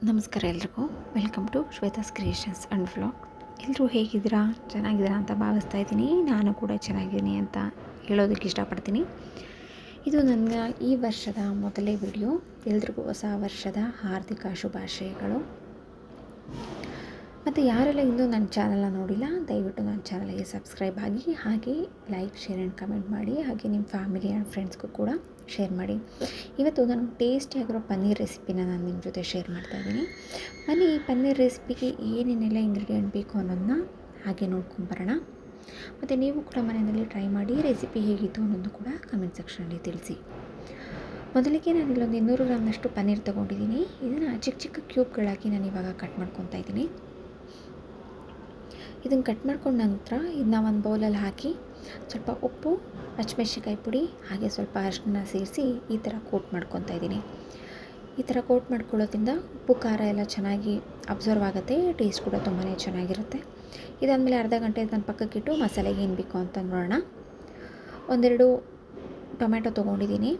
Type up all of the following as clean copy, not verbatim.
ನಮಸ್ಕಾರ ಎಲ್ರಿಗೂ. Welcome to Shweta's creations and vlog. ಎಲ್ಲರೂ ಹೇಗಿದ್ದೀರಾ? ಚೆನ್ನಾಗಿದ್ದೀರಾ ಅಂತ ಭಾವಿಸ್ತಾ ಇದ್ದೀನಿ. ನಾನು ಕೂಡ ಚೆನ್ನಾಗಿದ್ದೀನಿ ಅಂತ ಹೇಳೋದಕ್ಕೆ ಇಷ್ಟಪಡ್ತೀನಿ. ಇದು ನನ್ನ ಈ ವರ್ಷದ ಮೊದಲೇ ವಿಡಿಯೋ. ಎಲ್ರಿಗೂ ಹೊಸ ವರ್ಷದ ಹಾರ್ದಿಕ ಶುಭಾಶಯಗಳು. ಮತ್ತು ಯಾರೆಲ್ಲ ಇನ್ನೂ ನನ್ನ ಚಾನಲ್ನ ನೋಡಿಲ್ಲ, ದಯವಿಟ್ಟು ನನ್ನ ಚಾನಲ್ಗೆ ಸಬ್ಸ್ಕ್ರೈಬ್ ಆಗಿ, ಹಾಗೆ ಲೈಕ್, ಶೇರ್ ಆ್ಯಂಡ್ ಕಮೆಂಟ್ ಮಾಡಿ, ಹಾಗೆ ನಿಮ್ಮ ಫ್ಯಾಮಿಲಿ ಆ್ಯಂಡ್ ಫ್ರೆಂಡ್ಸ್ಗೂ ಕೂಡ ಶೇರ್ ಮಾಡಿ. ಇವತ್ತು ನಾನು ಟೇಸ್ಟಿಯಾಗಿರೋ ಪನ್ನೀರ್ ರೆಸಿಪಿನ ನಾನು ನಿಮ್ಮ ಜೊತೆ ಶೇರ್ ಮಾಡ್ತಾಯಿದ್ದೀನಿ. ಬನ್ನಿ, ಈ ಪನ್ನೀರ್ ರೆಸಿಪಿಗೆ ಏನೇನೆಲ್ಲ ಇಂಗ್ರೀಡಿಯೆಂಟ್ ಬೇಕು ಅನ್ನೋದನ್ನ ಹಾಗೆ ನೋಡ್ಕೊಂಬರೋಣ. ಮತ್ತು ನೀವು ಕೂಡ ಮನೆಯಲ್ಲಿ ಟ್ರೈ ಮಾಡಿ ರೆಸಿಪಿ ಹೇಗಿತ್ತು ಅನ್ನೋದು ಕೂಡ ಕಮೆಂಟ್ ಸೆಕ್ಷನಲ್ಲಿ ತಿಳಿಸಿ. ಮೊದಲಿಗೆ ನಾನು ಇಲ್ಲೊಂದು 200 ಗ್ರಾಮ್ನಷ್ಟು ಪನ್ನೀರ್ ತೊಗೊಂಡಿದ್ದೀನಿ. ಇದನ್ನು ಚಿಕ್ಕ ಚಿಕ್ಕ ಕ್ಯೂಬ್ಗಳಾಗಿ ನಾನು ಇವಾಗ ಕಟ್ ಮಾಡ್ಕೊತಾ ಇದ್ದೀನಿ. ಇದನ್ನು ಕಟ್ ಮಾಡ್ಕೊಂಡ ನಂತರ ಇದನ್ನ ಒಂದು ಬೌಲಲ್ಲಿ ಹಾಕಿ ಸ್ವಲ್ಪ ಉಪ್ಪು, ಹಸಿಮೆಣಸಿನ್ಕಾಯಿ ಪುಡಿ, ಹಾಗೆ ಸ್ವಲ್ಪ ಅರಿಶಿನ ಸೇರಿಸಿ ಈ ಥರ ಕೋಟ್ ಮಾಡ್ಕೊತಾ ಇದ್ದೀನಿ. ಈ ಥರ ಕೋಟ್ ಮಾಡ್ಕೊಳ್ಳೋದ್ರಿಂದ ಉಪ್ಪು ಖಾರ ಎಲ್ಲ ಚೆನ್ನಾಗಿ ಅಬ್ಸರ್ವ್ ಆಗುತ್ತೆ, ಟೇಸ್ಟ್ ಕೂಡ ತುಂಬಾ ಚೆನ್ನಾಗಿರುತ್ತೆ. ಇದಾದಮೇಲೆ ಅರ್ಧ ಗಂಟೆ ನಾನು ಪಕ್ಕಕ್ಕಿಟ್ಟು ಮಸಾಲೆಗೆ ಏನು ಬೇಕು ಅಂತ ನೋಡೋಣ. ಒಂದೆರಡು ಟೊಮೆಟೊ ತೊಗೊಂಡಿದ್ದೀನಿ,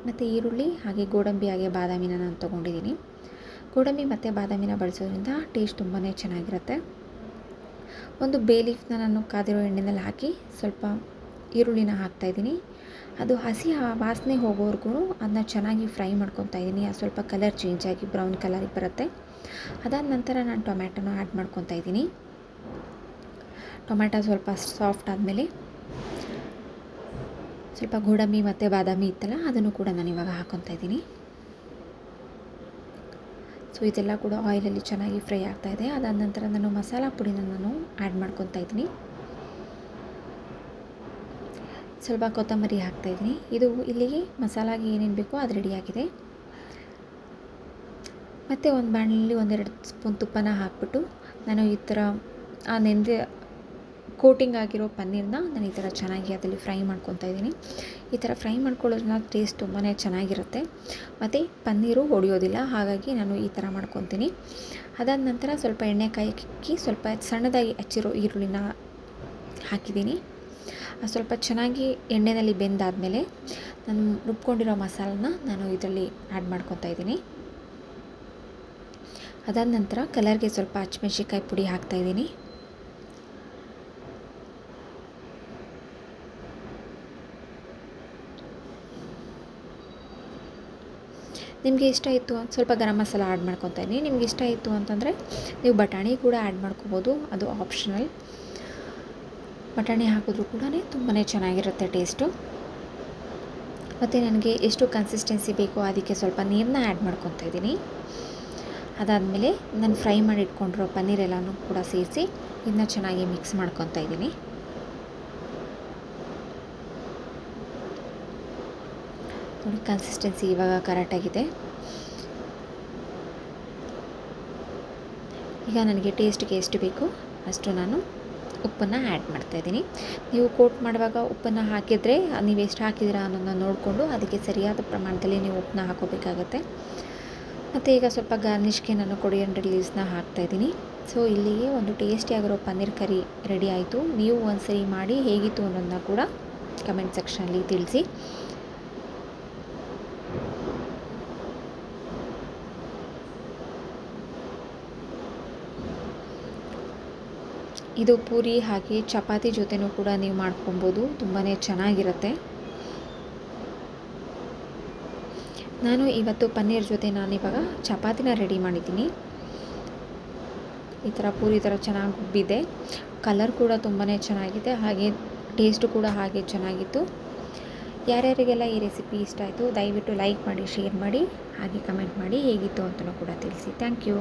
ಮತ್ತು ಈರುಳ್ಳಿ, ಹಾಗೆ ಗೋಡಂಬಿ, ಹಾಗೆ ಬಾದಾಮಿನ ನಾನು ತೊಗೊಂಡಿದ್ದೀನಿ. ಗೋಡಂಬಿ ಮತ್ತು ಬಾದಾಮಿನ ಬಳಸೋದ್ರಿಂದ ಟೇಸ್ಟ್ ತುಂಬಾ ಚೆನ್ನಾಗಿರುತ್ತೆ. ಒಂದು ಬೇ ಲೀಫ್ನ ನಾನು ಕಾದಿರೋ ಎಣ್ಣೆನಲ್ಲಿ ಹಾಕಿ ಸ್ವಲ್ಪ ಈರುಳ್ಳಿನ ಹಾಕ್ತಾಯಿದ್ದೀನಿ. ಅದು ಹಸಿ ವಾಸನೆ ಹೋಗೋವರೆಗೂ ಅದನ್ನ ಚೆನ್ನಾಗಿ ಫ್ರೈ ಮಾಡ್ಕೊತಾ ಇದ್ದೀನಿ. ಅದು ಸ್ವಲ್ಪ ಕಲರ್ ಚೇಂಜ್ ಆಗಿ ಬ್ರೌನ್ ಕಲರಿಗೆ ಬರುತ್ತೆ. ಅದಾದ ನಂತರ ನಾನು ಟೊಮ್ಯಾಟೊನ ಆ್ಯಡ್ ಮಾಡ್ಕೊತಾ ಇದ್ದೀನಿ. ಟೊಮ್ಯಾಟೊ ಸ್ವಲ್ಪ ಸಾಫ್ಟ್ ಆದಮೇಲೆ ಸ್ವಲ್ಪ ಗೋಡಂಬಿ ಮತ್ತು ಬಾದಾಮಿ ಇತ್ತಲ್ಲ, ಅದನ್ನು ಕೂಡ ನಾನು ಇವಾಗ ಹಾಕ್ಕೊತಾ ಇದ್ದೀನಿ. ಸೊ ಇದೆಲ್ಲ ಕೂಡ ಆಯಿಲಲ್ಲಿ ಚೆನ್ನಾಗಿ ಫ್ರೈ ಆಗ್ತಾಯಿದೆ. ಅದಾದ ನಂತರ ನಾನು ಮಸಾಲ ಪುಡಿನ ನಾನು ಆ್ಯಡ್ ಮಾಡ್ಕೊತಾ ಇದ್ದೀನಿ. ಸ್ವಲ್ಪ ಕೊತ್ತಂಬರಿ ಹಾಕ್ತಾಯಿದ್ದೀನಿ. ಇದು ಇಲ್ಲಿಗೆ ಮಸಾಲಾಗೆ ಏನೇನು ಬೇಕೋ ಅದು ರೆಡಿಯಾಗಿದೆ. ಮತ್ತು ಒಂದು ಬಾಣಲೆಯಲ್ಲಿ 1-2 ಸ್ಪೂನ್ ತುಪ್ಪನ ಹಾಕ್ಬಿಟ್ಟು ನಾನು ಈ ಥರ ಆ ನೆಂದೆ ಕೋಟಿಂಗ್ ಆಗಿರೋ ಪನ್ನೀರನ್ನ ನಾನು ಈ ಥರ ಚೆನ್ನಾಗಿ ಅದರಲ್ಲಿ ಫ್ರೈ ಮಾಡ್ಕೊತಾ ಇದ್ದೀನಿ. ಈ ಥರ ಫ್ರೈ ಮಾಡ್ಕೊಳ್ಳೋದ್ರಿಂದ ಟೇಸ್ಟ್ ತುಂಬಾ ಚೆನ್ನಾಗಿರುತ್ತೆ, ಮತ್ತು ಪನ್ನೀರು ಹೊಡೆಯೋದಿಲ್ಲ. ಹಾಗಾಗಿ ನಾನು ಈ ಥರ ಮಾಡ್ಕೊತೀನಿ. ಅದಾದ ನಂತರ ಸ್ವಲ್ಪ ಎಣ್ಣೆ ಕಾಯಕ್ಕೆ ಸ್ವಲ್ಪ ಸಣ್ಣದಾಗಿ ಹಚ್ಚಿರೋ ಈರುಳ್ಳಿನ ಹಾಕಿದ್ದೀನಿ. ಸ್ವಲ್ಪ ಚೆನ್ನಾಗಿ ಎಣ್ಣೆಯಲ್ಲಿ ಬೆಂದಾದಮೇಲೆ ನಾನು ರುಬ್ಕೊಂಡಿರೋ ಮಸಾಲನ ನಾನು ಇದರಲ್ಲಿ ಆ್ಯಡ್ ಮಾಡ್ಕೊತಾ ಇದ್ದೀನಿ. ಅದಾದ ನಂತರ ಕಲರ್ಗೆ ಸ್ವಲ್ಪ ಹಸಿಮೆಣಸಿನ್ಕಾಯಿ ಪುಡಿ ಹಾಕ್ತಾಯಿದ್ದೀನಿ. ನಿಮಗೆ ಇಷ್ಟ ಇತ್ತು ಸ್ವಲ್ಪ ಗರಂ ಮಸಾಲ ಆ್ಯಡ್ ಮಾಡ್ಕೊತಾ ಇದ್ದೀನಿ. ನಿಮ್ಗೆ ಇಷ್ಟ ಇತ್ತು ಅಂತಂದರೆ ನೀವು ಬಟಾಣಿ ಕೂಡ ಆ್ಯಡ್ ಮಾಡ್ಕೋಬೋದು, ಅದು ಆಪ್ಷನಲ್. ಬಟಾಣಿ ಹಾಕಿದ್ರೂ ಕೂಡ ತುಂಬಾ ಚೆನ್ನಾಗಿರುತ್ತೆ ಟೇಸ್ಟು. ಮತ್ತು ನನಗೆ ಎಷ್ಟು ಕನ್ಸಿಸ್ಟೆನ್ಸಿ ಬೇಕೋ ಅದಕ್ಕೆ ಸ್ವಲ್ಪ ನೀರನ್ನ ಆ್ಯಡ್ ಮಾಡ್ಕೊತಾ ಇದ್ದೀನಿ. ಅದಾದಮೇಲೆ ನಾನು ಫ್ರೈ ಮಾಡಿ ಇಟ್ಕೊಂಡಿರೋ ಪನ್ನೀರ್ ಎಲ್ಲನೂ ಕೂಡ ಸೇರಿಸಿ ಇದನ್ನ ಚೆನ್ನಾಗಿ ಮಿಕ್ಸ್ ಮಾಡ್ಕೊತಾ ಇದ್ದೀನಿ. ನೋಡಿ, ಕನ್ಸಿಸ್ಟೆನ್ಸಿ ಇವಾಗ ಕರೆಕ್ಟಾಗಿದೆ. ಈಗ ನನಗೆ ಟೇಸ್ಟಿಗೆ ಎಷ್ಟು ಬೇಕು ಅಷ್ಟು ನಾನು ಉಪ್ಪನ್ನು ಆ್ಯಡ್ ಮಾಡ್ತಾಯಿದ್ದೀನಿ. ನೀವು ಕೋಟ್ ಮಾಡುವಾಗ ಉಪ್ಪನ್ನು ಹಾಕಿದರೆ ನೀವು ಎಷ್ಟು ಹಾಕಿದ್ದೀರಾ ಅನ್ನೋದನ್ನ ನೋಡಿಕೊಂಡು ಅದಕ್ಕೆ ಸರಿಯಾದ ಪ್ರಮಾಣದಲ್ಲಿ ನೀವು ಉಪ್ಪನ್ನ ಹಾಕೋಬೇಕಾಗತ್ತೆ. ಮತ್ತು ಈಗ ಸ್ವಲ್ಪ ಗಾರ್ನಿಷ್ಗೆ ನಾನು ಕೊರಿಯಂಡರ್ ಲೀವ್ಸ್ನ ಹಾಕ್ತಾಯಿದ್ದೀನಿ. ಸೊ ಇಲ್ಲಿಗೆ ಒಂದು ಟೇಸ್ಟಿಯಾಗಿರೋ ಪನ್ನೀರ್ ಕರಿ ರೆಡಿ ಆಯಿತು. ನೀವು ಒಂದ್ಸರಿ ಮಾಡಿ ಹೇಗಿತ್ತು ಅನ್ನೋದನ್ನ ಕೂಡ ಕಮೆಂಟ್ ಸೆಕ್ಷನಲ್ಲಿ ತಿಳಿಸಿ. ಇದು ಪೂರಿ ಹಾಗೆ ಚಪಾತಿ ಜೊತೆನೂ ಕೂಡ ನೀವು ಮಾಡ್ಕೊಬೋದು, ತುಂಬಾ ಚೆನ್ನಾಗಿರುತ್ತೆ. ನಾನು ಇವತ್ತು ಪನ್ನೀರ್ ಜೊತೆ ನಾನಿವಾಗ ಚಪಾತಿನ ರೆಡಿ ಮಾಡಿದ್ದೀನಿ. ಈ ಥರ ಪೂರಿ ಥರ ಚೆನ್ನಾಗಿ ಉಬ್ಬಿದೆ, ಕಲರ್ ಕೂಡ ತುಂಬಾ ಚೆನ್ನಾಗಿದೆ, ಹಾಗೆ ಟೇಸ್ಟು ಕೂಡ ಹಾಗೆ ಚೆನ್ನಾಗಿತ್ತು. ಯಾರ್ಯಾರಿಗೆಲ್ಲ ಈ ರೆಸಿಪಿ ಇಷ್ಟ ಆಯಿತು ದಯವಿಟ್ಟು ಲೈಕ್ ಮಾಡಿ, ಶೇರ್ ಮಾಡಿ, ಹಾಗೆ ಕಮೆಂಟ್ ಮಾಡಿ ಹೇಗಿತ್ತು ಅಂತಲೂ ಕೂಡ ತಿಳಿಸಿ. Thank you.